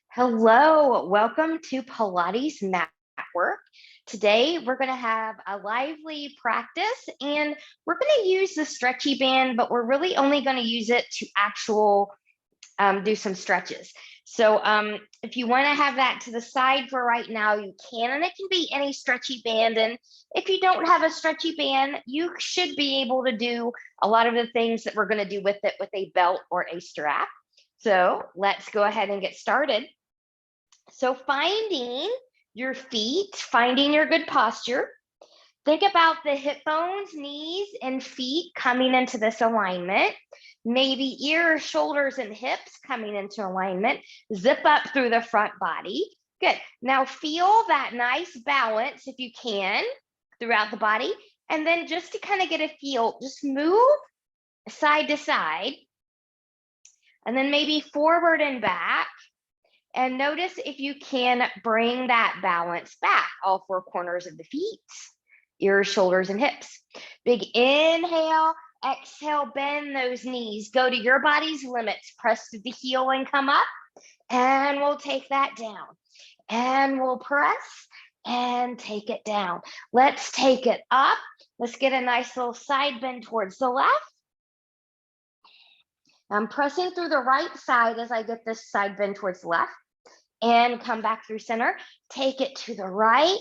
Hello, welcome to Pilates Matwork. Today we're going to have a lively practice and we're going to use the stretchy band, but we're really only going to use it to do some stretches. So if you want to have that to the side for right now, you can, and it can be any stretchy band. And if you don't have a stretchy band, you should be able to do a lot of the things that we're going to do with it with a belt or a strap. So let's go ahead and get started. So finding your feet, finding your good posture. Think about the hip bones, knees, and feet coming into this alignment. Maybe ears, shoulders, and hips coming into alignment. Zip up through the front body. Good. Now feel that nice balance, if you can, throughout the body. And then just to kind of get a feel, just move side to side. And then maybe forward and back. And notice if you can bring that balance back, all four corners of the feet, ears, shoulders, and hips. Big inhale, exhale, bend those knees. Go to your body's limits. Press to the heel and come up. And we'll take that down. And we'll press and take it down. Let's take it up. Let's get a nice little side bend towards the left. I'm pressing through the right side as I get this side bend towards the left. And come back through center, take it to the right.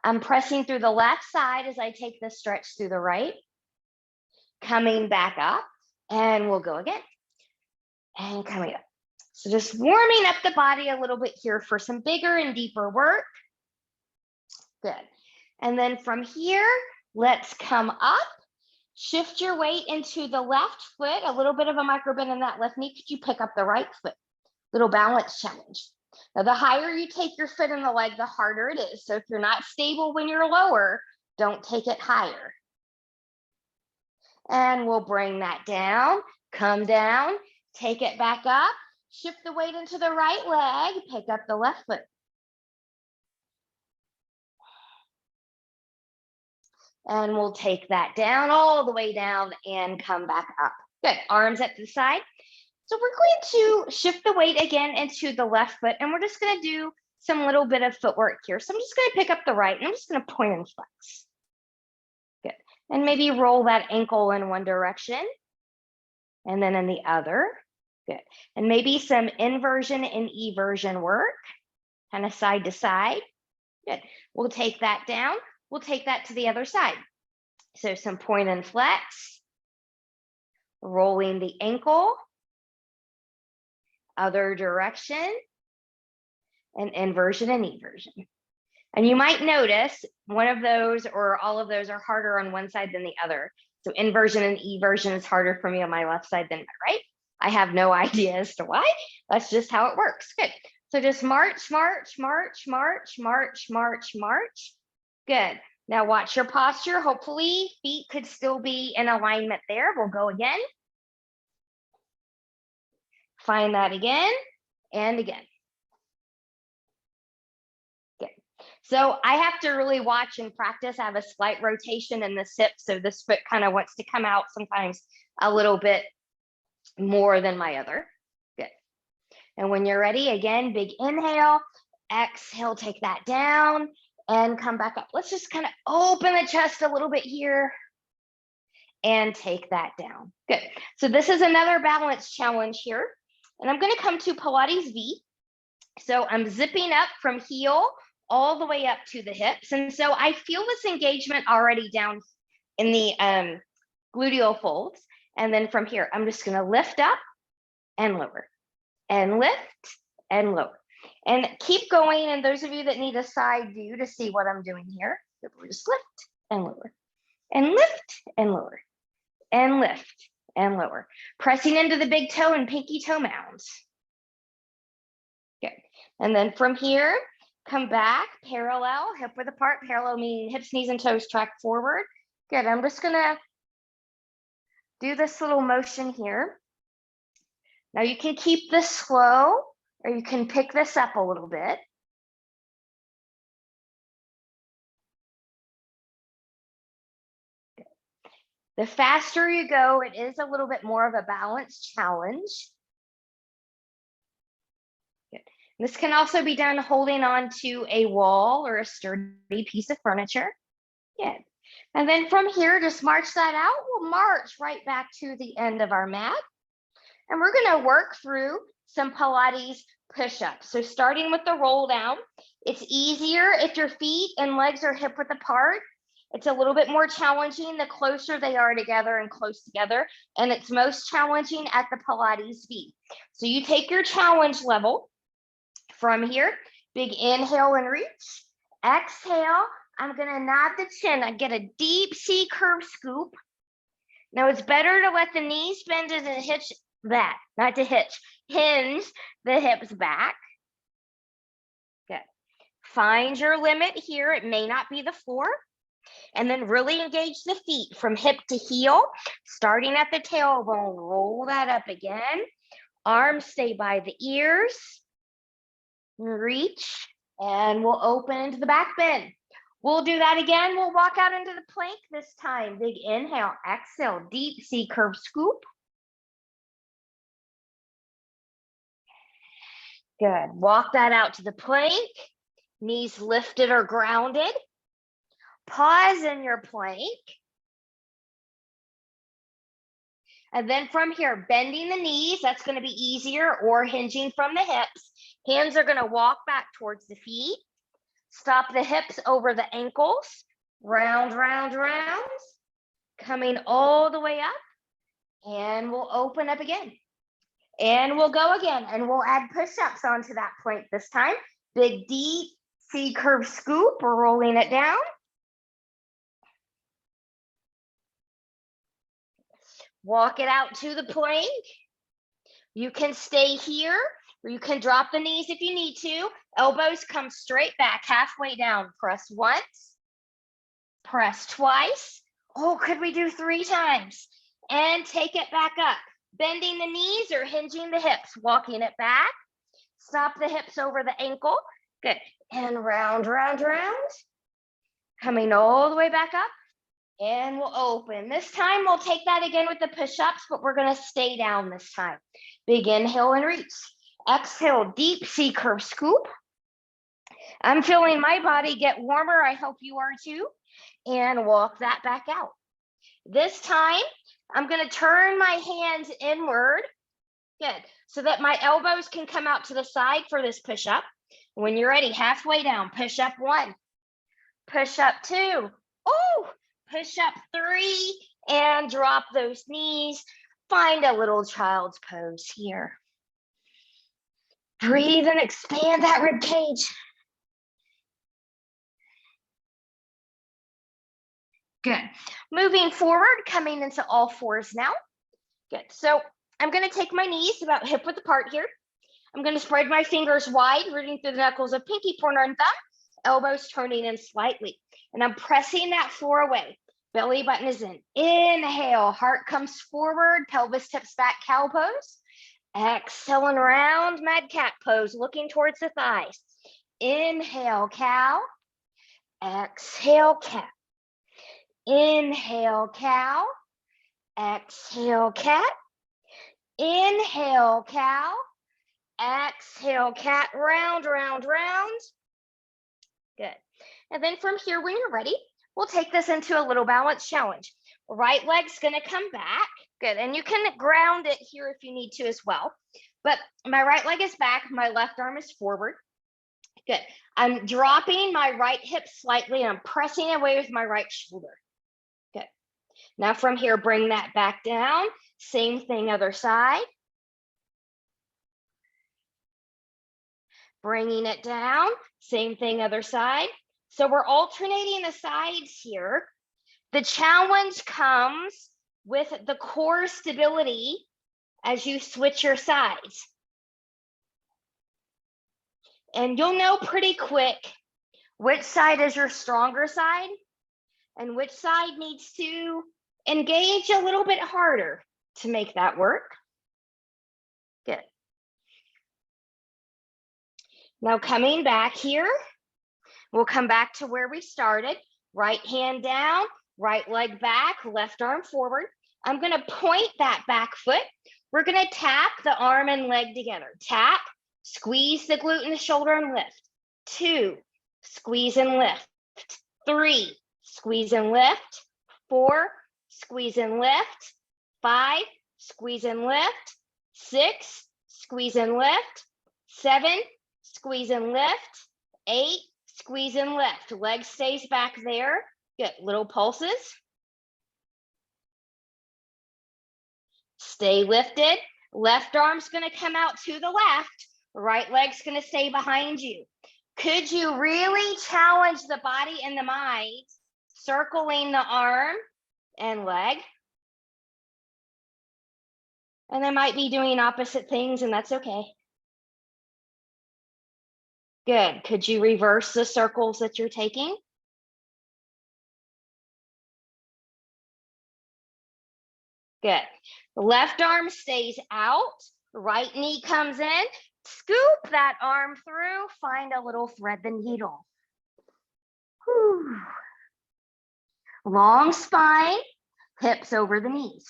I'm pressing through the left side as I take the stretch through the right, coming back up, and we'll go again, and coming up. So just warming up the body a little bit here for some bigger and deeper work. Good. And then from here, let's come up, shift your weight into the left foot, a little bit of a micro bend in that left knee. Could you pick up the right foot? Little balance challenge. Now, the higher you take your foot in the leg, the harder it is. So if you're not stable when you're lower, don't take it higher. And we'll bring that down, come down, take it back up, shift the weight into the right leg, pick up the left foot. And we'll take that down, all the way down, and come back up. Good, arms at the side. So we're going to shift the weight again into the left foot, and we're just going to do some little bit of footwork here. So I'm just going to pick up the right, and I'm just going to point and flex. Good. And maybe roll that ankle in one direction, and then in the other. Good. And maybe some inversion and eversion work, kind of side to side. Good. We'll take that down. We'll take that to the other side. So some point and flex, rolling the ankle, other direction, and inversion and eversion. And you might notice one of those or all of those are harder on one side than the other. So inversion and eversion is harder for me on my left side than my right. I have no idea as to why. That's just how it works. Good. So just march, march, march, march, march, march, march. Good. Now watch your posture. Hopefully feet could still be in alignment there. We'll go again. Find that again and again. Good. So I have to really watch and practice. I have a slight rotation in this hip, so this foot kind of wants to come out sometimes a little bit more than my other. Good. And when you're ready, again, big inhale, exhale, take that down and come back up. Let's just kind of open the chest a little bit here and take that down. Good. So this is another balance challenge here. And I'm going to come to Pilates V. So I'm zipping up from heel all the way up to the hips. And so I feel this engagement already down in the gluteal folds. And then from here, I'm just going to lift up and lower and lift and lower. And keep going. And those of you that need a side view to see what I'm doing here, we'll just lift and lower and lift and lower and lift and lower, pressing into the big toe and pinky toe mounds. Good. And then from here, come back, parallel, hip width apart, parallel meaning hips, knees, and toes track forward. Good. I'm just going to do this little motion here. Now you can keep this slow, or you can pick this up a little bit. The faster you go, it is a little bit more of a balance challenge. Good. This can also be done holding on to a wall or a sturdy piece of furniture. Good. And then from here, just march that out. We'll march right back to the end of our mat. And we're going to work through some Pilates push-ups. So starting with the roll down, it's easier if your feet and legs are hip width apart. It's a little bit more challenging the closer they are together and close together. And it's most challenging at the Pilates feet. So you take your challenge level from here. Big inhale and reach. Exhale. I'm going to nod the chin. I get a deep C curve scoop. Now it's better to let the knees bend and hitch that, not to hitch, hinge the hips back. Good. Find your limit here. It may not be the floor. And then really engage the feet from hip to heel, starting at the tailbone. Roll that up again. Arms stay by the ears. Reach, and we'll open into the back bend. We'll do that again. We'll walk out into the plank this time. Big inhale, exhale, deep C curve scoop. Good. Walk that out to the plank. Knees lifted or grounded. Pause in your plank. And then from here, bending the knees, that's going to be easier, or hinging from the hips. Hands are going to walk back towards the feet. Stop the hips over the ankles. Round, round, round. Coming all the way up. And we'll open up again. And we'll go again. And we'll add push-ups onto that plank this time. Big, deep C curve scoop. We're rolling it down. Walk it out to the plank. You can stay here, or you can drop the knees if you need to. Elbows come straight back, halfway down. Press once, press twice. Oh, could we do 3 times? And take it back up. Bending the knees or hinging the hips, walking it back. Stop the hips over the ankle. Good. And round, round, round. Coming all the way back up. And we'll open. This time we'll take that again with the push-ups, but we're going to stay down this time. Big inhale and reach. Exhale, deep C curve scoop. I'm feeling my body get warmer. I hope you are too. And walk that back out. This time, I'm going to turn my hands inward. Good. So that my elbows can come out to the side for this push-up. When you're ready, halfway down, push-up 1. Push-up 2. Oh! Push up 3 and drop those knees. Find a little child's pose here. Breathe and expand that rib cage. Good. Moving forward, coming into all fours now. Good. So I'm going to take my knees about hip width apart here. I'm going to spread my fingers wide, rooting through the knuckles of pinky, pointer, and thumb. Elbows turning in slightly. And I'm pressing that floor away. Belly button is in. Inhale, heart comes forward, pelvis tips back, cow pose. Exhale and round, mad cat pose, looking towards the thighs. Inhale, cow. Exhale, cat. Inhale, cow. Exhale, cat. Inhale, cow. Exhale, cat. Round, round, round. Good. And then from here, when you're ready, we'll take this into a little balance challenge. Right leg's going to come back. Good. And you can ground it here if you need to as well. But my right leg is back. My left arm is forward. Good. I'm dropping my right hip slightly and I'm pressing away with my right shoulder. Good. Now from here, bring that back down. Same thing, other side. Bringing it down. Same thing, other side. So we're alternating the sides here. The challenge comes with the core stability as you switch your sides. And you'll know pretty quick which side is your stronger side and which side needs to engage a little bit harder to make that work. Good. Now coming back here, we'll come back to where we started. Right hand down, right leg back, left arm forward. I'm going to point that back foot. We're going to tap the arm and leg together. Tap, Squeeze the glute in the shoulder and lift. 2, squeeze and lift. 3, squeeze and lift. 4, squeeze and lift. 5, squeeze and lift. 6, squeeze and lift. 7, squeeze and lift. 8, squeeze and lift. Leg stays back there. Good. Little pulses. Stay lifted. Left arm's going to come out to the left. Right leg's going to stay behind you. Could you really challenge the body and the mind, circling the arm and leg? And they might be doing opposite things, and that's okay. Good. Could you reverse the circles that you're taking? Good. The left arm stays out. Right knee comes in. Scoop that arm through. Find a little thread the needle. Whew. Long spine, hips over the knees.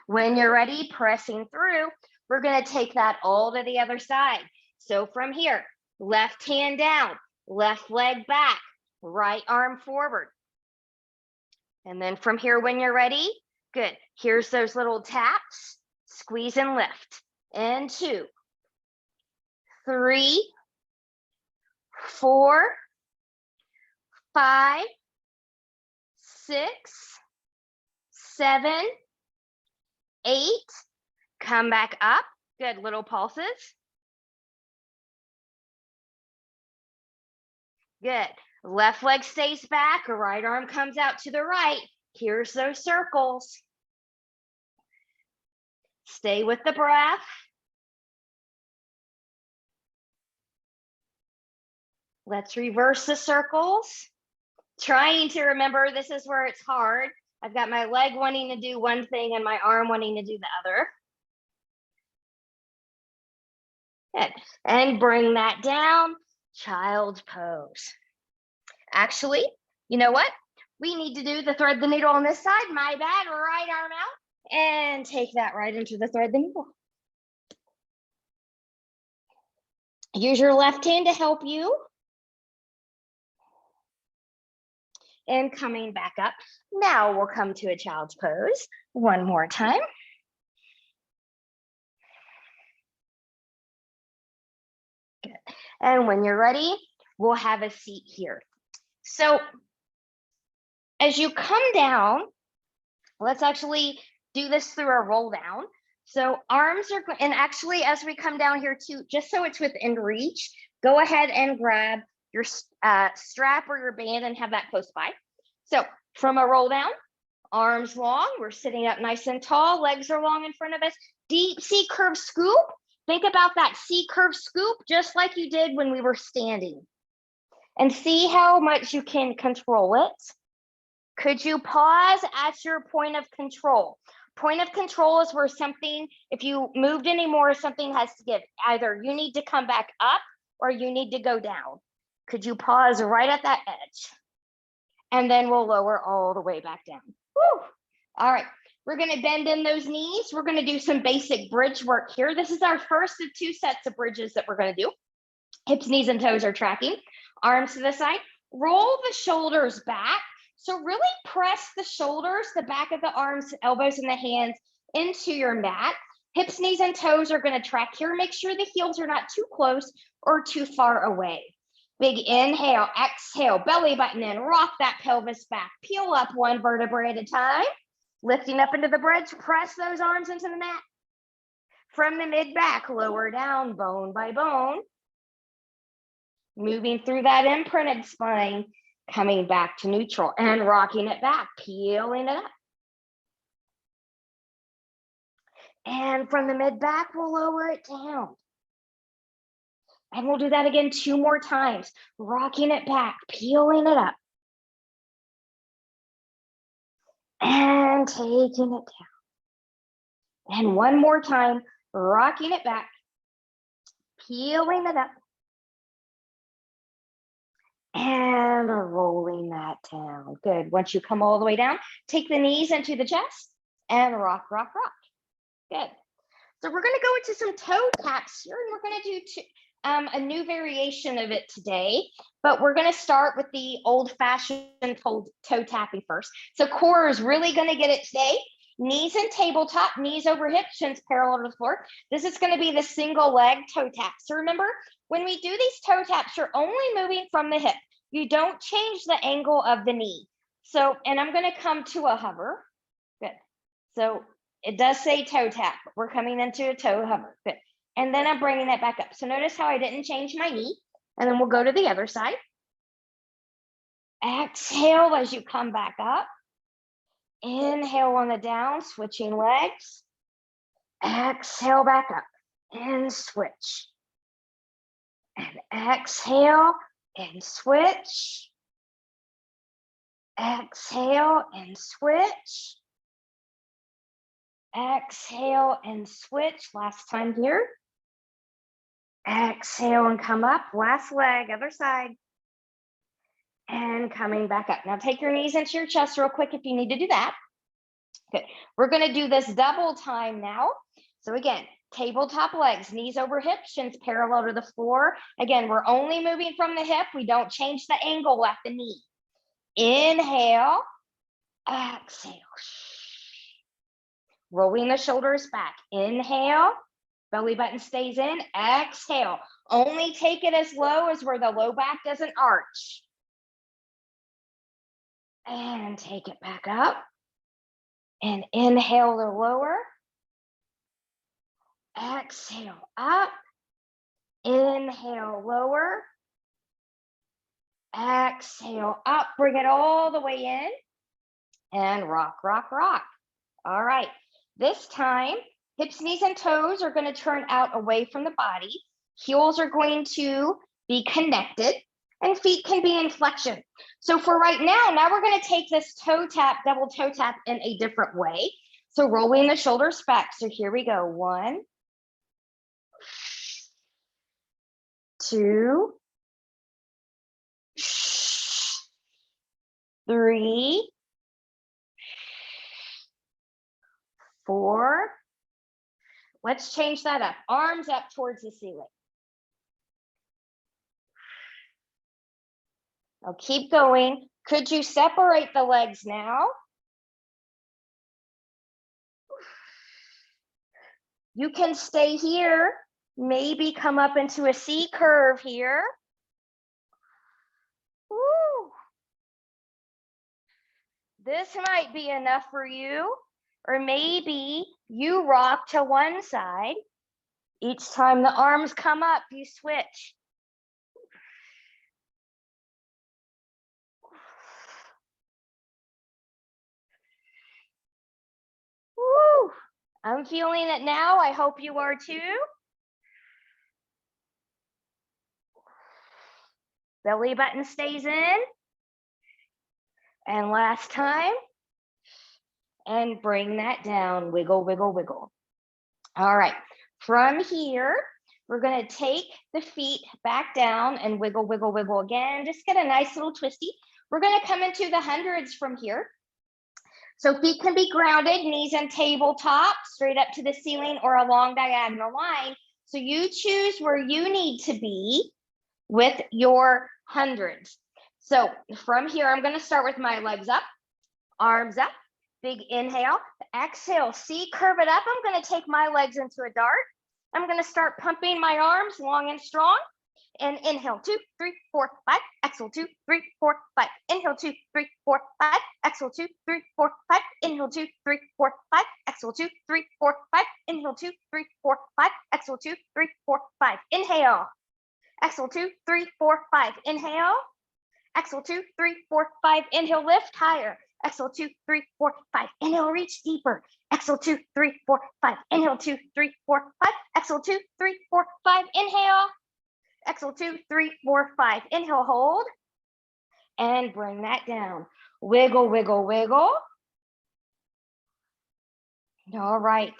When you're ready, pressing through, we're going to take that all to the other side. So from here, left hand down, left leg back, right arm forward. And then from here, when you're ready, good. Here's those little taps. Squeeze and lift. And 2, 3, 4, 5, 6, 7, 8. Come back up. Good. Little pulses. Good. Left leg stays back. Right arm comes out to the right. Here's those circles. Stay with the breath. Let's reverse the circles. Trying to remember, this is where it's hard. I've got my leg wanting to do one thing and my arm wanting to do the other. Good. And bring that down. Child's pose. Actually, you know what? We need to do the thread the needle on this side. My bad. Right arm out. And take that right into the thread the needle. Use your left hand to help you. And coming back up. Now we'll come to a child's pose one more time. Good. And when you're ready, we'll have a seat here. So as you come down, let's actually do this through a roll down. So arms are, and actually as we come down here too, just so it's within reach, go ahead and grab your strap or your band and have that close by. So from a roll down, arms long, we're sitting up nice and tall, legs are long in front of us, deep C curve scoop. Think about that C curve scoop just like you did when we were standing. And see how much you can control it. Could you pause at your point of control? Point of control is where something, if you moved anymore, something has to give. Either you need to come back up or you need to go down. Could you pause right at that edge? And then we'll lower all the way back down. Woo. All right, we're gonna bend in those knees. We're gonna do some basic bridge work here. This is our first of 2 sets of bridges that we're gonna do. Hips, knees, and toes are tracking. Arms to the side. Roll the shoulders back. So really press the shoulders, the back of the arms, elbows, and the hands into your mat. Hips, knees, and toes are going to track here. Make sure the heels are not too close or too far away. Big inhale, exhale, belly button in, rock that pelvis back. Peel up one vertebrae at a time. Lifting up into the bridge, press those arms into the mat. From the mid back, lower down, bone by bone. Moving through that imprinted spine. Coming back to neutral and rocking it back, peeling it up. And from the mid back, we'll lower it down. And we'll do that again 2 more times, rocking it back, peeling it up. And taking it down. And one more time, rocking it back, peeling it up. And rolling that down. Good. Once you come all the way down, take the knees into the chest and rock, rock, rock. Good. So we're going to go into some toe taps here, and we're going to do a new variation of it today, but we're going to start with the old-fashioned toe tapping first. So core is really going to get it today. Knees in tabletop, knees over hips, shins parallel to the floor. This is going to be the single leg toe tap. So remember, when we do these toe taps, you're only moving from the hip. You don't change the angle of the knee. So, and I'm going to come to a hover. Good. So it does say toe tap, but we're coming into a toe hover. Good. And then I'm bringing that back up. So notice how I didn't change my knee. And then we'll go to the other side. Exhale as you come back up. Inhale on the down, switching legs. Exhale back up and switch. And exhale and switch. Exhale and switch. Exhale and switch. Last time here. Exhale and come up. Last leg, other side. And coming back up. Now take your knees into your chest real quick if you need to do that. Good. We're going to do this double time now. So again, tabletop legs, knees over hips, shins parallel to the floor. Again, we're only moving from the hip. We don't change the angle at the knee. Inhale, exhale. Rolling the shoulders back. Inhale, belly button stays in. Exhale. Only take it as low as where the low back doesn't arch. And take it back up. And inhale to lower. Exhale up. Inhale, lower. Exhale up. Bring it all the way in. And rock, rock, rock. All right. This time, hips, knees, and toes are going to turn out away from the body. Heels are going to be connected. And feet can be in flexion. So for right now we're going to take this toe tap, double toe tap in a different way. So rolling the shoulders back. So here we go. 1, 2, 3, 4. Let's change that up. Arms up towards the ceiling. Now keep going. Could you separate the legs now? You can stay here, maybe come up into a C curve here. Woo. This might be enough for you, or maybe you rock to one side. Each time the arms come up, you switch. Woo. I'm feeling it now. I hope you are too. Belly button stays in. And last time. And bring that down. Wiggle, wiggle, wiggle. All right. From here, we're going to take the feet back down and wiggle, wiggle, wiggle again. Just get a nice little twisty. We're going to come into the hundreds from here. So feet can be grounded, knees and tabletop, straight up to the ceiling or a long diagonal line. So you choose where you need to be with your hundreds. So from here, I'm going to start with my legs up, arms up, big inhale, exhale, C, curve it up. I'm going to take my legs into a dart. I'm going to start pumping my arms long and strong. And inhale, 2, 3, 4, 5. Exhale, 2, 3, 4, 5. Inhale, 2, 3, 4, 5. Exhale, 2, 3, 4, 5. Inhale, 2, 3, 4, 5. Exhale, 2, 3, 4, 5. Inhale, 2, 3, 4, 5. Exhale, 2, 3, 4, 5. Inhale. Exhale, 2, 3, 4, 5. Inhale. Exhale, 2, 3, 4, 5. Inhale, lift higher. Exhale, 2, 3, 4, 5. Inhale, reach deeper. Exhale, 2, 3, 4, 5. Inhale, 2, 3, 4, 5. Exhale, 2, 3, 4, 5. Inhale. Exhale, 2, 3, 4, 5. Inhale, hold. And bring that down. Wiggle, wiggle, wiggle. All right.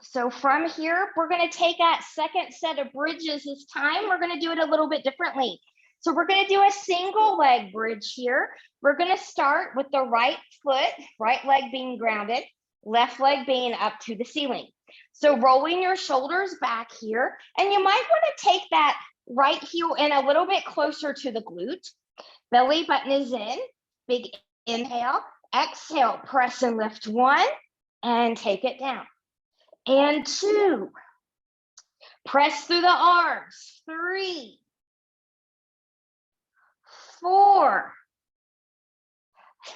So from here, we're going to take that second set of bridges this time. We're going to do it a little bit differently. So we're going to do a single leg bridge here. We're going to start with the right foot, right leg being grounded. left leg being up to the ceiling. So rolling your shoulders back here, and you might want to take that right heel in a little bit closer to the glute. Belly button is in. Big inhale. Exhale, press and lift 1 and take it down. And 2. Press through the arms. 3, 4,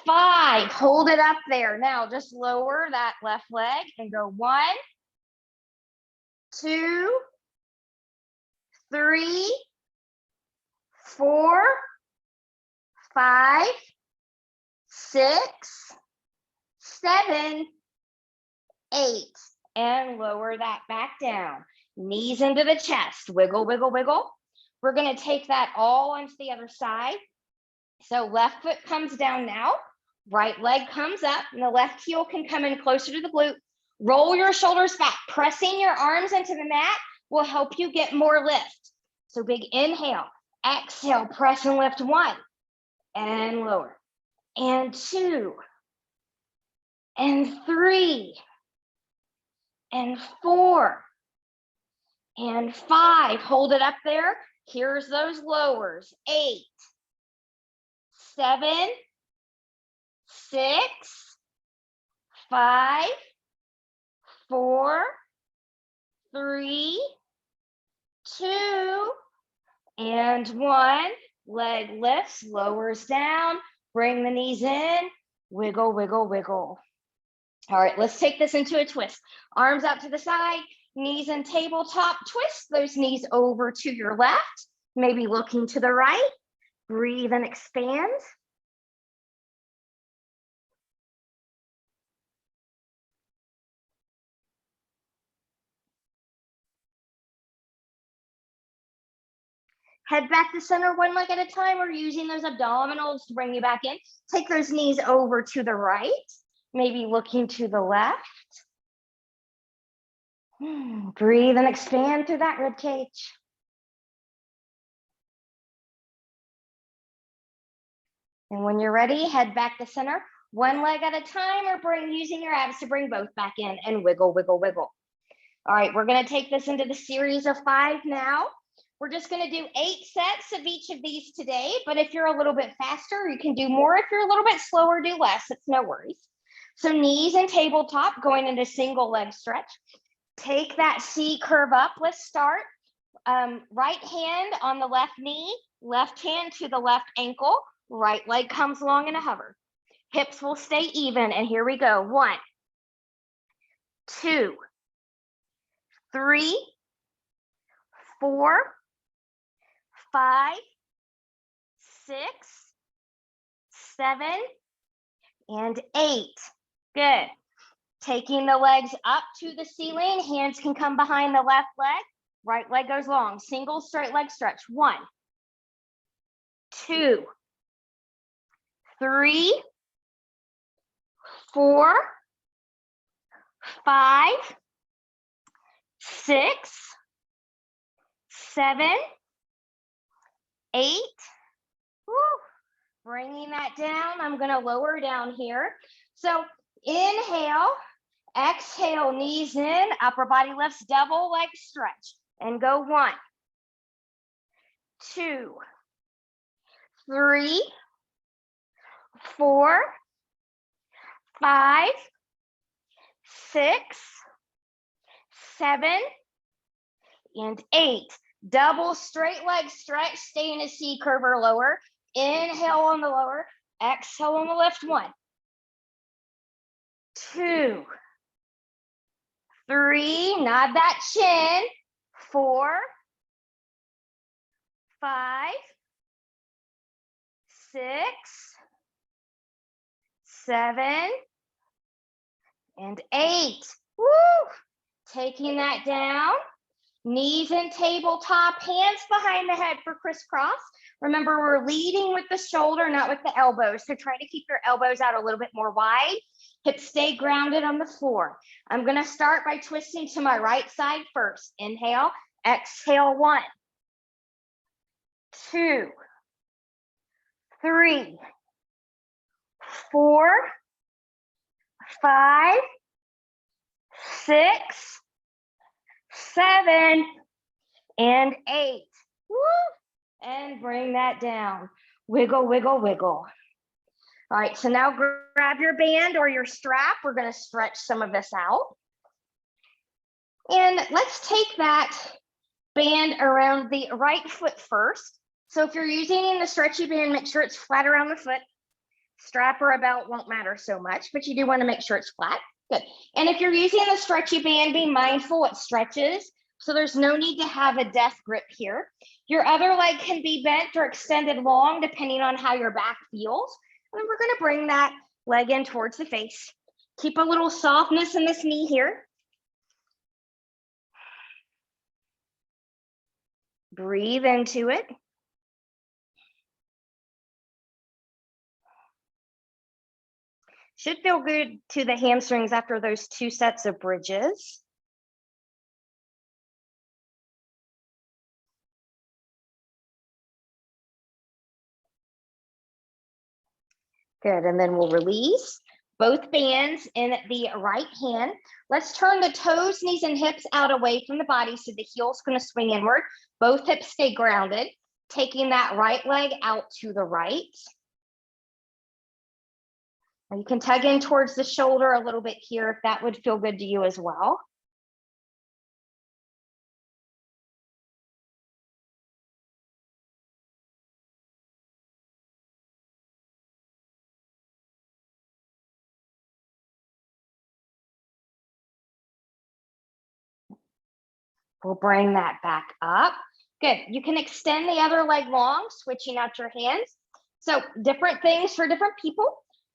5. Hold it up there. Now just lower that left leg and go 1, 2, 3, 4, 5, 6, 7, 8. And lower that back down. Knees into the chest. Wiggle, wiggle, wiggle. We're going to take that all onto the other side. So left foot comes down now. Right leg comes up, and the left heel can come in closer to the glute. Roll your shoulders back. Pressing your arms into the mat will help you get more lift. So big inhale. Exhale, press and lift 1 and lower. And 2 and 3 and 4 and 5. Hold it up there. Here's those lowers. 8, 7, 6, 5, 4, 3, 2, and 1. Leg lifts, lowers down. Bring the knees in. Wiggle, wiggle, wiggle. All right, let's take this into a twist. Arms out to the side, knees in tabletop. Twist those knees over to your left, maybe looking to the right. Breathe and expand. Head back to center, 1 leg at a time. We're using those abdominals to bring you back in. Take those knees over to the right, maybe looking to the left. Breathe and expand through that rib cage. And when you're ready, head back to center, 1 leg at a time, or using your abs to bring both back in and wiggle, wiggle, wiggle. All right, we're going to take this into the series of 5 now. We're just going to do 8 sets of each of these today, but if you're a little bit faster, you can do more. If you're a little bit slower, do less. It's no worries. So knees and tabletop, going into single leg stretch. Take that C curve up. Let's start. Right hand on the left knee, left hand to the left ankle, right leg comes long in a hover. Hips will stay even, and here we go. 1, 2, 3, 4, 5, 6, 7, and 8. Good. Taking the legs up to the ceiling, hands can come behind the left leg, right leg goes long. Single straight leg stretch. 1, 2, 3, 4, 5, 6, 7, 8. Woo. Bringing that down. I'm going to lower down here. So inhale, exhale, knees in, upper body lifts, double leg stretch. And go 1, 2, 3, 4, 5, 6, 7, and 8. Double straight leg stretch, stay in a C curve or lower. Inhale on the lower, exhale on the lift. 1, 2, 3, nod that chin. 4, 5, 6, 7, and 8. Woo! Taking that down. Knees in tabletop, hands behind the head for crisscross. Remember, we're leading with the shoulder, not with the elbows. So try to keep your elbows out a little bit more wide. Hips stay grounded on the floor. I'm going to start by twisting to my right side first. Inhale, exhale. 1, 2, 3, 4, 5, 6, 7, and 8. Woo! And bring that down. Wiggle, wiggle, wiggle. All right, so now grab your band or your strap. We're going to stretch some of this out. And let's take that band around the right foot first. So if you're using the stretchy band, make sure it's flat around the foot. Strap or a belt won't matter so much, but you do want to make sure it's flat. Good. And if you're using the stretchy band, be mindful it stretches. So there's no need to have a death grip here. Your other leg can be bent or extended long, depending on how your back feels. And we're going to bring that leg in towards the face. Keep a little softness in this knee here. Breathe into it. Should feel good to the hamstrings after those 2 sets of bridges. Good, and then we'll release both bands in the right hand. Let's turn the toes, knees, and hips out away from the body so the heel's gonna swing inward. Both hips stay grounded, taking that right leg out to the right. And you can tug in towards the shoulder a little bit here if that would feel good to you as well. We'll bring that back up. Good. You can extend the other leg long, switching out your hands. So different things for different people.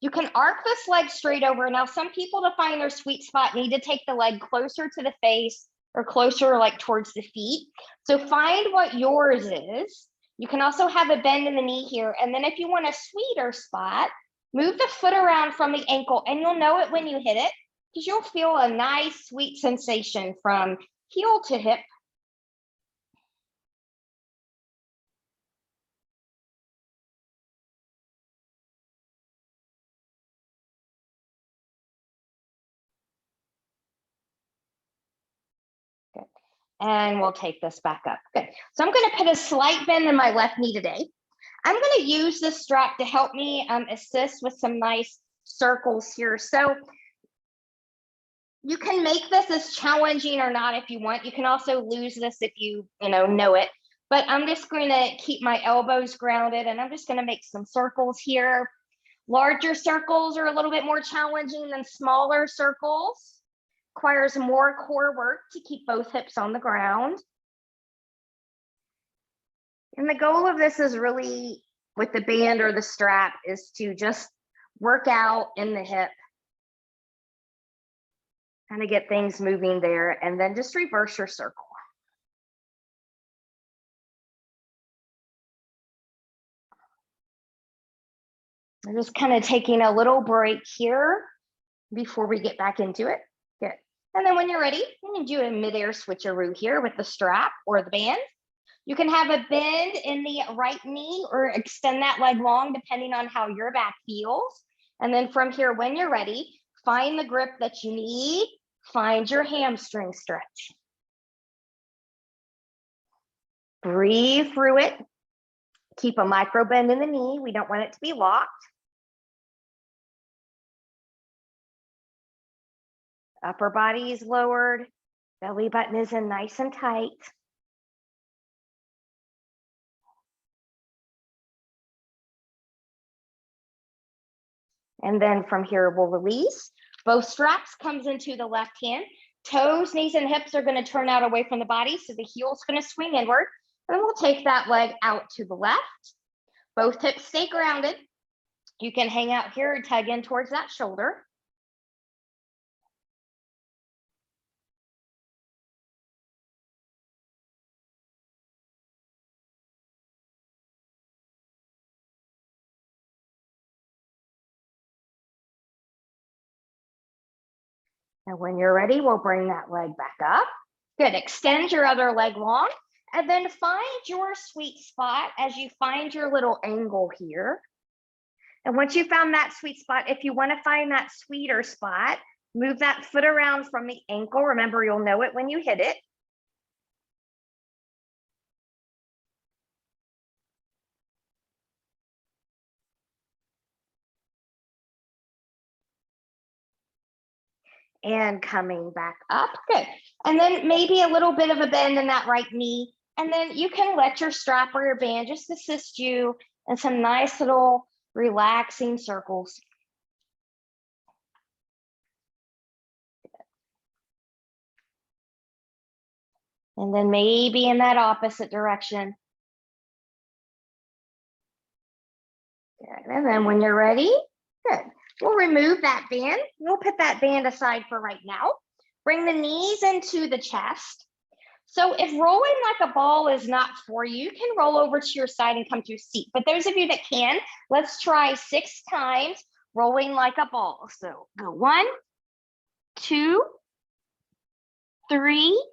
You can arc this leg straight over. Now, some people to find their sweet spot need to take the leg closer to the face or closer like towards the feet. So find what yours is. You can also have a bend in the knee here. And then if you want a sweeter spot, move the foot around from the ankle and you'll know it when you hit it because you'll feel a nice sweet sensation from heel to hip. Good. And we'll take this back up. Good. So I'm going to put a slight bend in my left knee today. I'm going to use this strap to help me assist with some nice circles here. So you can make this as challenging or not if you want. You can also lose this if you know it. But I'm just going to keep my elbows grounded and I'm just going to make some circles here. Larger circles are a little bit more challenging than smaller circles. Requires more core work to keep both hips on the ground. And the goal of this is really, with the band or the strap, is to just work out in the hip. Kind of get things moving there and then just reverse your circle. I'm just kind of taking a little break here before we get back into it. Good. And then when you're ready, you can do a midair switcheroo here with the strap or the band. You can have a bend in the right knee or extend that leg long depending on how your back feels. And then from here, when you're ready, find the grip that you need. Find your hamstring stretch. Breathe through it. Keep a micro bend in the knee. We don't want it to be locked. Upper body is lowered. Belly button is in nice and tight. And then from here, we'll release. Both straps comes into the left hand. Toes, knees, and hips are going to turn out away from the body, so the heel's going to swing inward. And we'll take that leg out to the left. Both hips stay grounded. You can hang out here and tug in towards that shoulder. And when you're ready, we'll bring that leg back up. Good, extend your other leg long, and then find your sweet spot as you find your little angle here. And once you found that sweet spot, if you want to find that sweeter spot, Move that foot around from the ankle. Remember, you'll know it when you hit it. And coming back up, good. And then maybe a little bit of a bend in that right knee. And then you can let your strap or your band just assist you in some nice little relaxing circles. And then maybe in that opposite direction. Good. And then when you're ready, good. We'll remove that band. We'll put that band aside for right now. Bring the knees into the chest. So if rolling like a ball is not for you, you can roll over to your side and come to a seat. But those of you that can, let's try 6 times rolling like a ball. So go 1, 2, 3,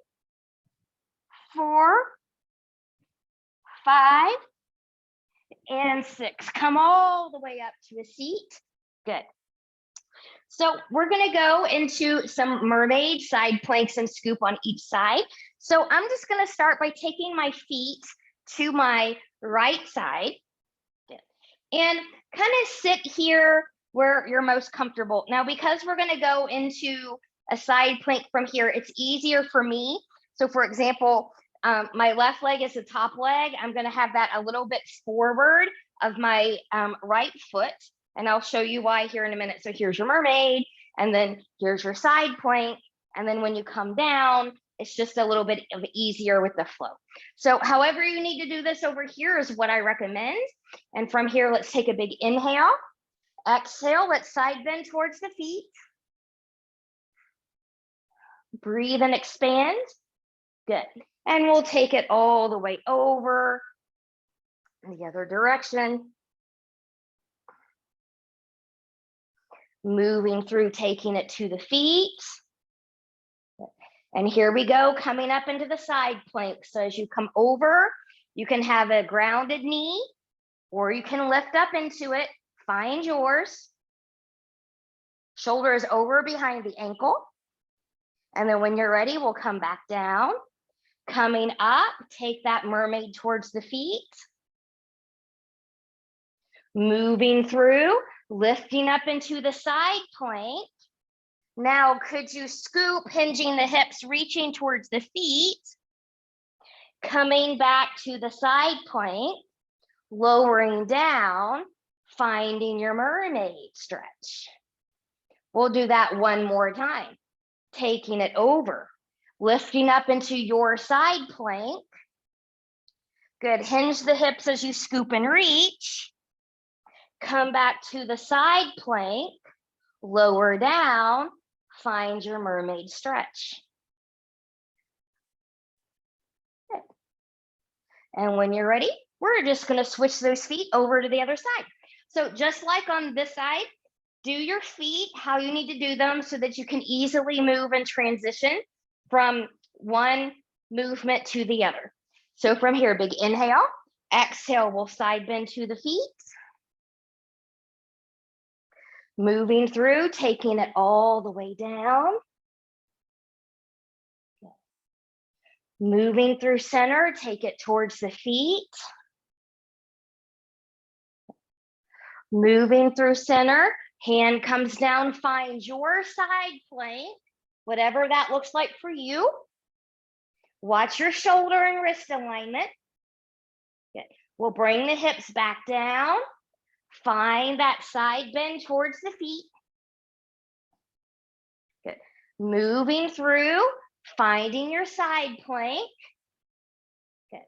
4, 5, and 6. Come all the way up to a seat. Good. So we're going to go into some mermaid side planks and scoop on each side. So I'm just going to start by taking my feet to my right side and kind of sit here where you're most comfortable. Now, because we're going to go into a side plank from here, it's easier for me. So for example, my left leg is the top leg. I'm going to have that a little bit forward of my right foot. And I'll show you why here in a minute. So here's your mermaid, and then here's your side plank. And then when you come down, it's just a little bit easier with the flow. So however you need to do this over here is what I recommend. And from here, let's take a big inhale. Exhale, let's side bend towards the feet. Breathe and expand. Good. And we'll take it all the way over the other direction. Moving through, taking it to the feet. And here we go, coming up into the side plank. So as you come over, you can have a grounded knee, or you can lift up into it. Find yours. Shoulders over behind the ankle. And then when you're ready, we'll come back down. Coming up, take that mermaid towards the feet. Moving through, lifting up into the side plank. Now, could you scoop, hinging the hips, reaching towards the feet, coming back to the side plank, lowering down, finding your mermaid stretch. We'll do that one more time. Taking it over, lifting up into your side plank. Good, hinge the hips as you scoop and reach. Come back to the side plank, lower down, find your mermaid stretch. Good. And when you're ready, we're just going to switch those feet over to the other side. So just like on this side, do your feet how you need to do them so that you can easily move and transition from one movement to the other. So from here, big inhale, exhale, we'll side bend to the feet. Moving through, taking it all the way down. Moving through center, take it towards the feet. Moving through center, hand comes down, find your side plank, whatever that looks like for you. Watch your shoulder and wrist alignment. Good. We'll bring the hips back down. Find that side bend towards the feet. Good. Moving through, finding your side plank. Good.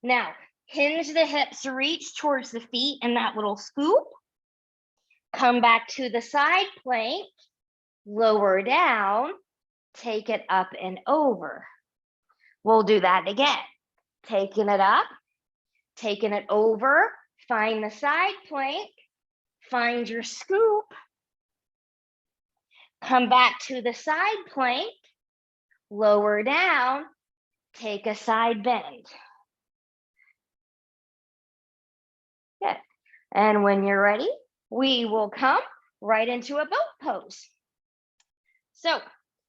Now, hinge the hips, reach towards the feet in that little scoop. Come back to the side plank, lower down, take it up and over. We'll do that again. Taking it up, taking it over, find the side plank, find your scoop, come back to the side plank, lower down, take a side bend. Good. And when you're ready, we will come right into a boat pose. So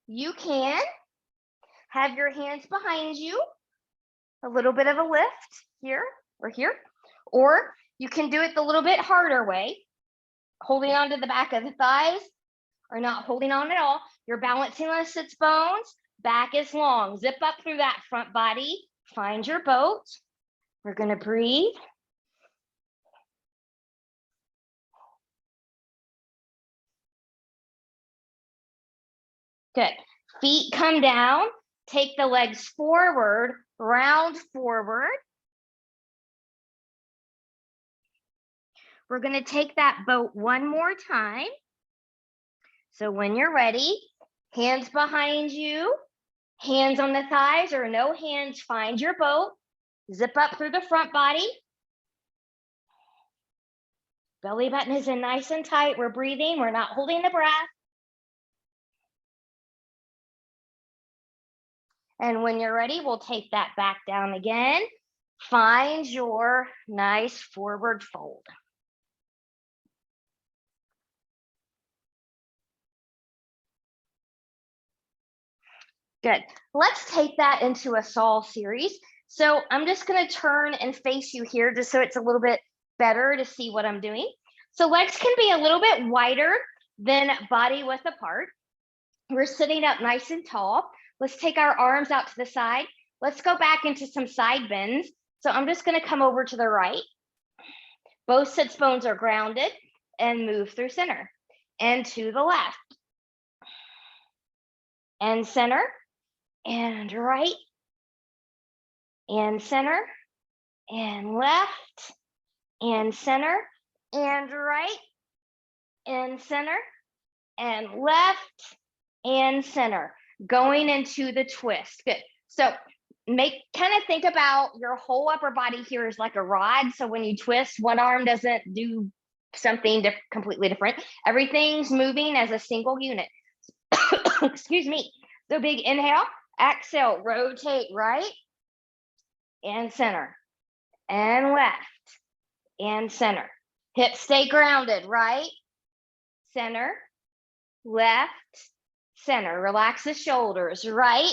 you can have your hands behind you, a little bit of a lift here or here, or you can do it the little bit harder way, holding on to the back of the thighs or not holding on at all. You're balancing on the sits bones, back is long. Zip up through that front body, find your boat. We're gonna breathe. Good. Feet come down, take the legs forward, round forward. We're gonna take that boat one more time. So when you're ready, hands behind you, hands on the thighs or no hands, find your boat. Zip up through the front body. Belly button is in nice and tight. We're breathing, we're not holding the breath. And when you're ready, we'll take that back down again. Find your nice forward fold. Good. Let's take that into a saw series. So I'm just going to turn and face you here just so it's a little bit better to see what I'm doing. So legs can be a little bit wider than body width apart. We're sitting up nice and tall. Let's take our arms out to the side. Let's go back into some side bends. So I'm just going to come over to the right. Both sits bones are grounded and move through center and to the left and center and right and center and left and center and right and center and left and center, going into the twist. Good. So kind of think about your whole upper body here is like a rod. So when you twist, one arm doesn't do something completely different. Everything's moving as a single unit. Excuse me. So big inhale, exhale, rotate right and center and left and center. Hips stay grounded, right, center, left, center. Relax the shoulders, right,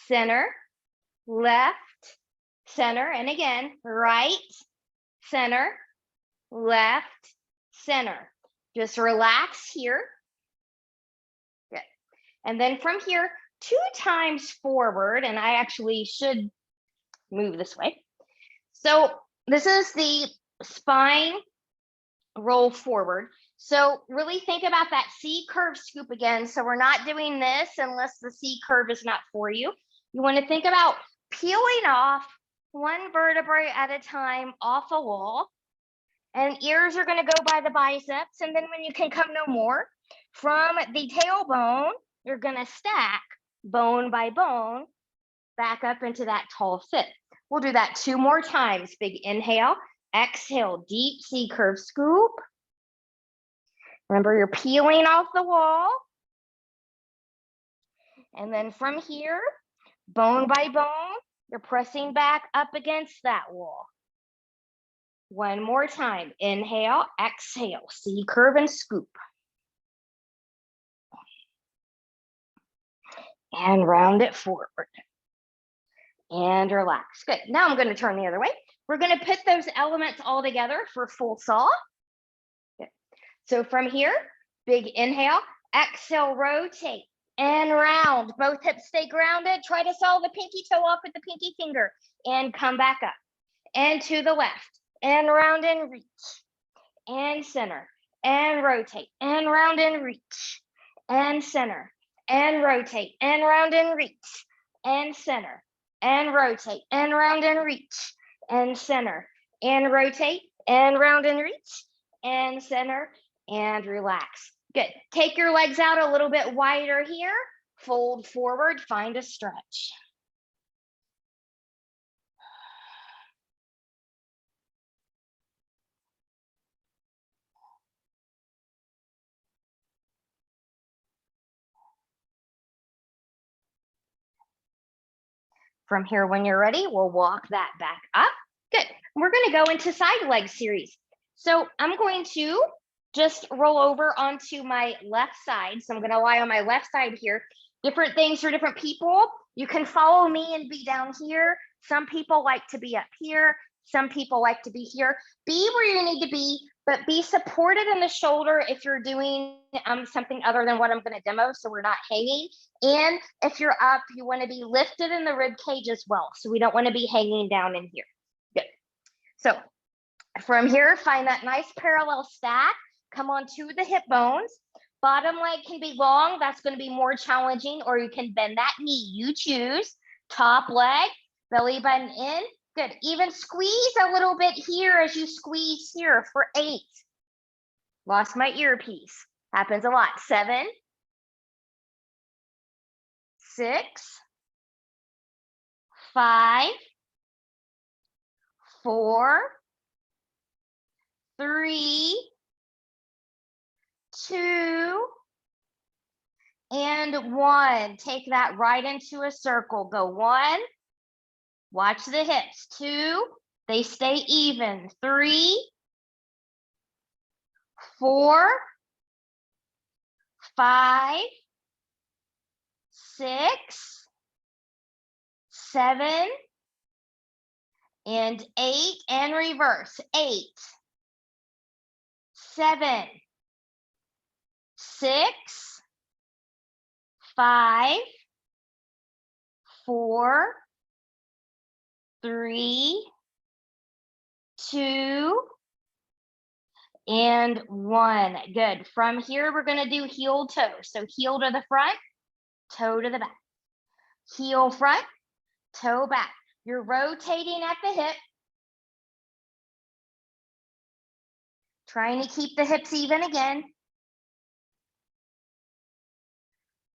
center, left, center. And again, right, center, left, center. Just relax here. Good. And then from here, 2 times forward, and I actually should move this way. So this is the spine roll forward. So really think about that C curve scoop again. So we're not doing this unless the C curve is not for you. You want to think about peeling off one vertebrae at a time off a wall. And ears are going to go by the biceps. And then when you can come no more, from the tailbone, you're going to stack bone by bone back up into that tall sit. We'll do that 2 more times. Big inhale, exhale, deep C curve scoop. Remember, you're peeling off the wall. And then from here, bone by bone, you're pressing back up against that wall. 1 more time. Inhale, exhale, C curve and scoop. And round it forward. And relax. Good. Now I'm going to turn the other way. We're going to put those elements all together for full saw. Good. So from here, big inhale, exhale, rotate and round. Both hips stay grounded. Try to saw the pinky toe off with the pinky finger and come back up and to the left and round and reach and center and rotate and round and reach and center and rotate and round and reach and center and rotate and round and reach and center and rotate and round and reach and center and relax. Good. Take your legs out a little bit wider here. Fold forward, find a stretch. From here, when you're ready, we'll walk that back up. Good. We're going to go into side leg series. So I'm going to just roll over onto my left side. So I'm gonna lie on my left side here. Different things for different people. You can follow me and be down here. Some people like to be up here. Some people like to be here. Be where you need to be, but be supported in the shoulder if you're doing something other than what I'm gonna demo, so we're not hanging. And if you're up, you wanna be lifted in the rib cage as well. So we don't wanna be hanging down in here. Good. So from here, find that nice parallel stack. Come on to the hip bones. Bottom leg can be long. That's going to be more challenging, or you can bend that knee. You choose. Top leg, belly button in. Good. Even squeeze a little bit here as you squeeze here for 8. Lost my earpiece. Happens a lot. 7, 6, 5, 4, 3, 2, and 1. Take that right into a circle. Go 1. Watch the hips. 2. They stay even. 3, 4, 5, 6, 7, and 8. And reverse. 8, 7, 6, 5, 4, 3, 2, and 1. Good. From here, we're going to do heel toe. So heel to the front, toe to the back. Heel front, toe back. You're rotating at the hip. Trying to keep the hips even again.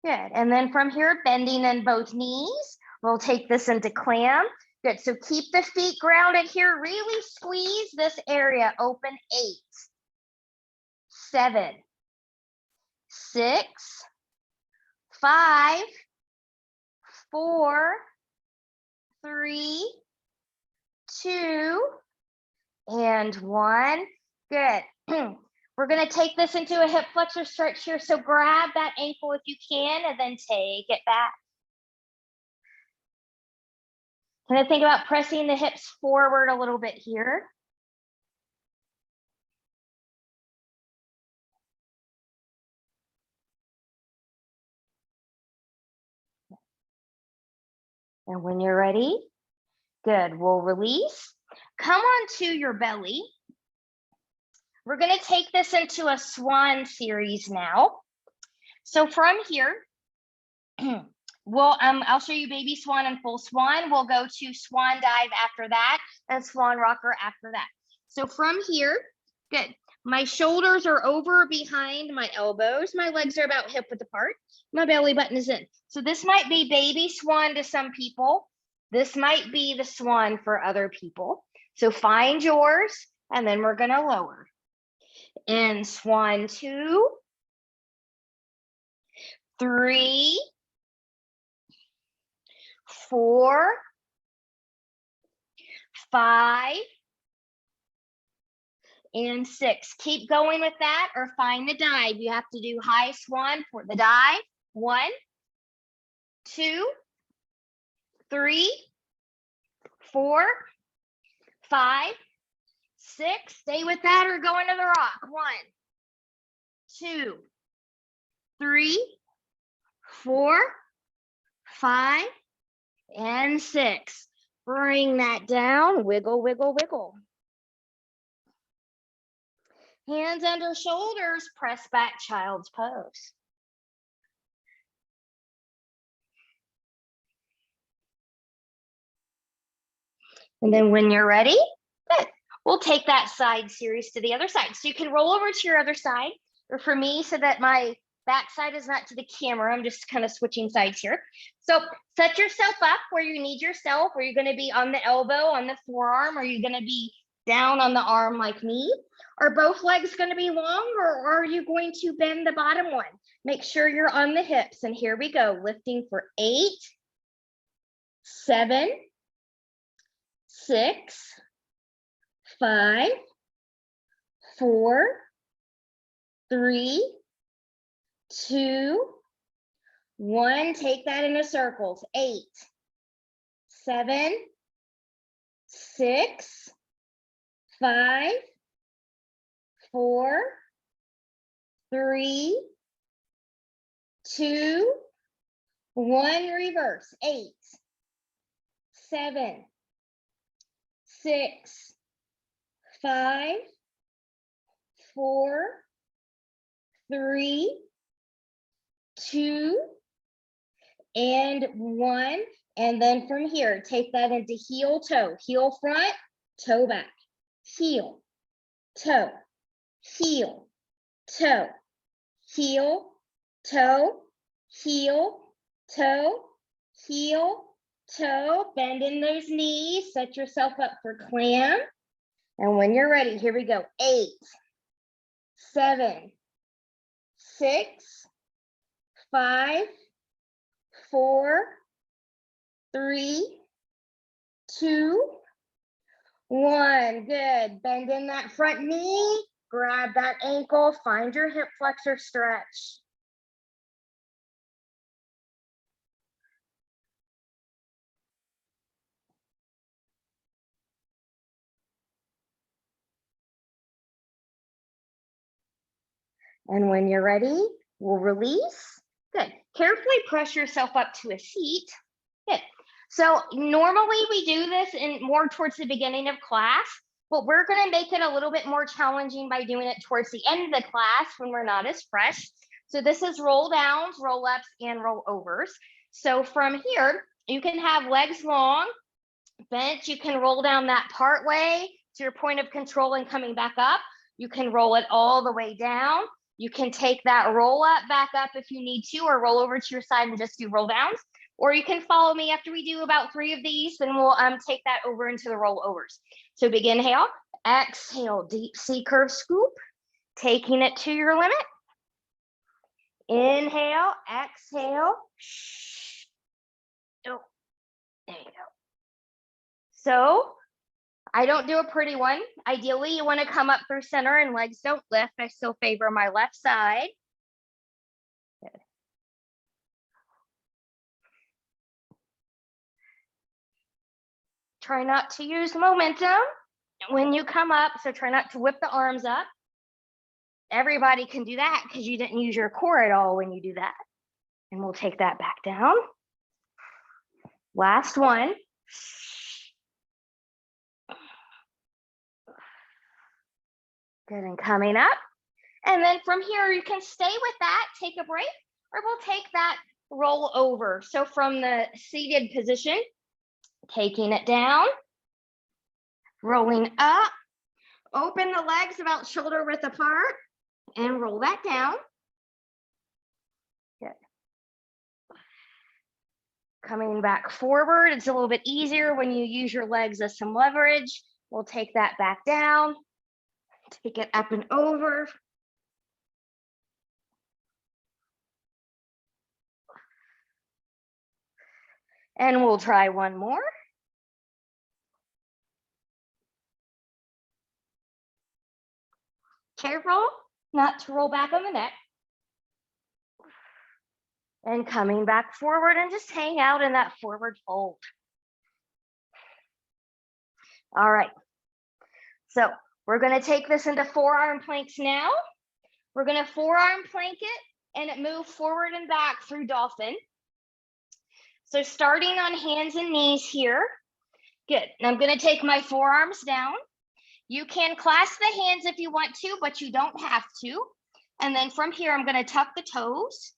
Good. And then from here, bending in both knees. We'll take this into clam. Good. So keep the feet grounded here. Really squeeze this area open. 8, 7, 6, 5, 4, 3, 2, and 1. Good. We're going to take this into a hip flexor stretch here. So grab that ankle if you can, and then take it back. Can I think about pressing the hips forward a little bit here? And when you're ready, good, we'll release. Come onto your belly. We're going to take this into a swan series now. So from here, I'll show you baby swan and full swan. We'll go to swan dive after that and swan rocker after that. So from here, good. My shoulders are over behind my elbows. My legs are about hip width apart. My belly button is in. So this might be baby swan to some people. This might be the swan for other people. So find yours, and then we're going to lower. In swan 2, 3, 4, 5, and 6. Keep going with that, or find the dive. You have to do high swan for the dive. 1, 2, 3, 4, 5, 6. Stay with that or go into the rock. 1, 2, 3, 4, 5, and 6. Bring that down. Wiggle, wiggle, wiggle. Hands under shoulders, press back, child's pose. And then when you're ready, good. We'll take that side series to the other side. So you can roll over to your other side, or for me, so that my back side is not to the camera, I'm just kind of switching sides here. So set yourself up where you need yourself. Are you going to be on the elbow, on the forearm? Are you going to be down on the arm like me? Are both legs going to be long, or are you going to bend the bottom one? Make sure you're on the hips. And here we go, lifting for 8, 7, 6, 5, 4, 3, 2, 1. Take that into circles. 8, 7, 6, 5, 4, 3, 2, 1. Reverse. 8, 7, 6, 5, 4, 3, 2, and 1. And then from here, take that into heel, toe, heel front, toe back, heel, toe, heel, toe, heel, toe, heel, toe, heel, toe. Bend in those knees, set yourself up for clam. And when you're ready, here we go. 8, 7, 6, 5, 4, 3, 2, 1. Good. Bend in that front knee. Grab that ankle. Find your hip flexor stretch. And when you're ready, we'll release. Good. Carefully press yourself up to a seat. Good. So normally we do this more towards the beginning of class, but we're going to make it a little bit more challenging by doing it towards the end of the class when we're not as fresh. So this is roll downs, roll ups, and roll overs. So from here, you can have legs long, bent. You can roll down that part way to your point of control and coming back up. You can roll it all the way down. You can take that roll up back up if you need to, or roll over to your side and just do roll downs. Or you can follow me after we do about 3 of these, then we'll take that over into the roll overs. So big inhale, exhale, deep C curve scoop, taking it to your limit. Inhale, exhale. Oh, there you go. So I don't do a pretty one. Ideally, you want to come up through center and legs don't lift. I still favor my left side. Good. Try not to use momentum when you come up, so try not to whip the arms up. Everybody can do that because you didn't use your core at all when you do that. And we'll take that back down. Last one. Good, and coming up. And then from here, you can stay with that, take a break, or we'll take that roll over. So from the seated position, taking it down, rolling up, open the legs about shoulder width apart, and roll that down. Good. Coming back forward, it's a little bit easier when you use your legs as some leverage. We'll take that back down, take it up and over. And we'll try one more. Careful not to roll back on the neck. And coming back forward and just hang out in that forward fold. All right. So we're going to take this into forearm planks now. We're going to forearm plank it and move forward and back through dolphin. So starting on hands and knees here. Good. And I'm going to take my forearms down. You can clasp the hands if you want to, but you don't have to. And then from here, I'm going to tuck the toes.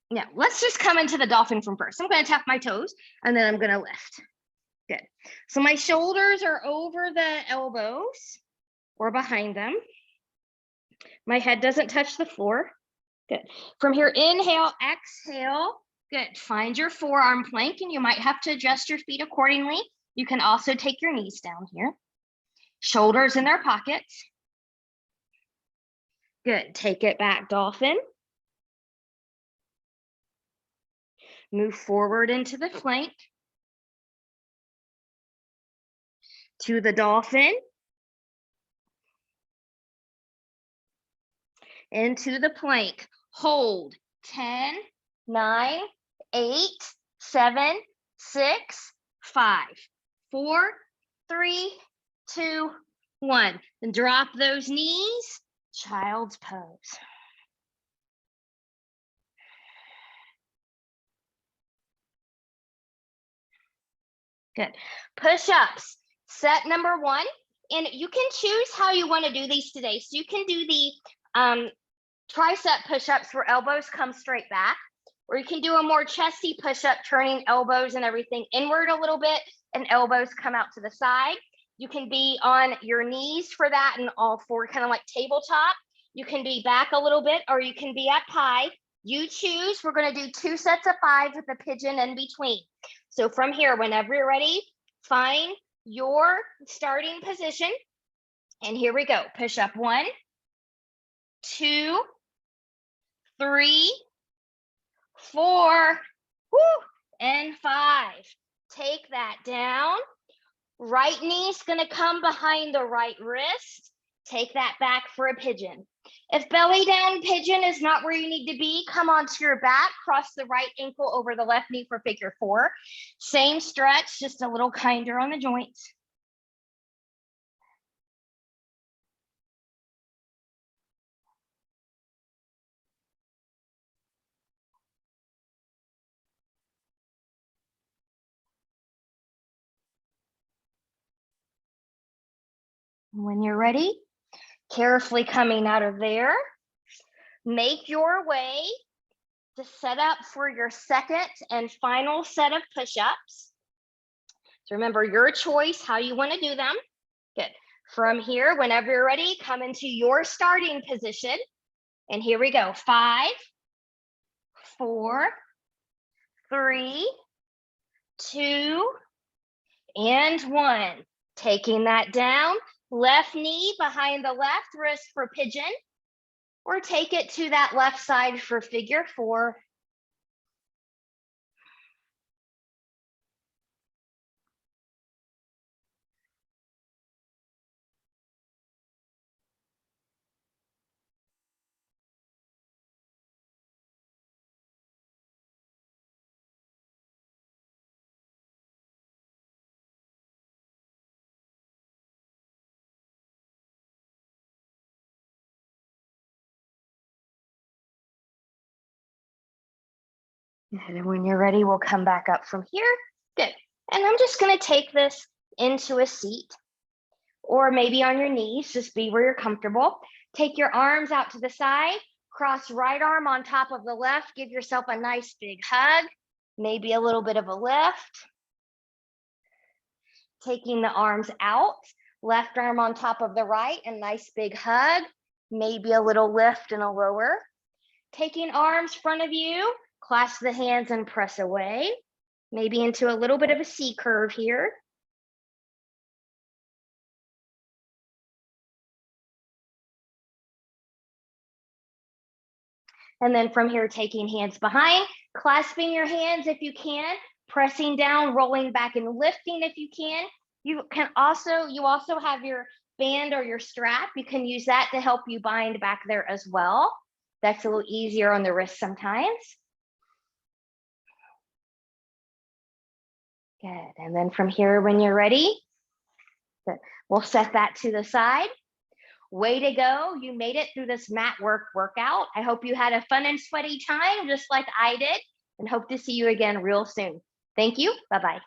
Now, let's just come into the dolphin from first. I'm going to tuck my toes, and then I'm going to lift. Good. So my shoulders are over the elbows or behind them. My head doesn't touch the floor. Good. From here, inhale, exhale. Good. Find your forearm plank, and you might have to adjust your feet accordingly. You can also take your knees down here. Shoulders in their pockets. Good. Take it back, dolphin. Move forward into the plank. To the dolphin. into the plank. Hold. 10, 9, 8, 7, 6, 5, 4, 3, 2, 1. Then drop those knees. Child's pose. Good. Push-ups. Set number 1. And you can choose how you want to do these today. So you can do the tricep push-ups where elbows come straight back, or you can do a more chesty push-up, turning elbows and everything inward a little bit and elbows come out to the side. You can be on your knees for that and all four, kind of like tabletop. You can be back a little bit, or you can be at pie. You choose. We're going to do 2 sets of 5 with a pigeon in between. So from here, whenever you're ready, find your starting position. And here we go. Push up 1, 2, 3, 4, whoo, and 5. Take that down. Right knee's gonna come behind the right wrist. Take that back for a pigeon. If belly down pigeon is not where you need to be, come onto your back, cross the right ankle over the left knee for figure 4. Same stretch, just a little kinder on the joints. When you're ready, carefully coming out of there, make your way to set up for your second and final set of push-ups. So remember, your choice, how you want to do them. Good. From here, whenever you're ready, come into your starting position. And here we go. 5, 4, 3, 2, and 1. Taking that down, left knee behind the left wrist for pigeon, or take it to that left side for figure 4. And when you're ready, we'll come back up from here. Good. And I'm just going to take this into a seat, or maybe on your knees, just be where you're comfortable. Take your arms out to the side, cross right arm on top of the left, give yourself a nice big hug, maybe a little bit of a lift. Taking the arms out, left arm on top of the right, a nice big hug, maybe a little lift and a lower. Taking arms front of you, clasp the hands and press away, maybe into a little bit of a C curve here. And then from here, taking hands behind, clasping your hands if you can, pressing down, rolling back and lifting if you can. You also have your band or your strap. You can use that to help you bind back there as well. That's a little easier on the wrist sometimes. Good. And then from here, when you're ready, we'll set that to the side. Way to go. You made it through this Matwork workout. I hope you had a fun and sweaty time, just like I did, and hope to see you again real soon. Thank you. Bye-bye.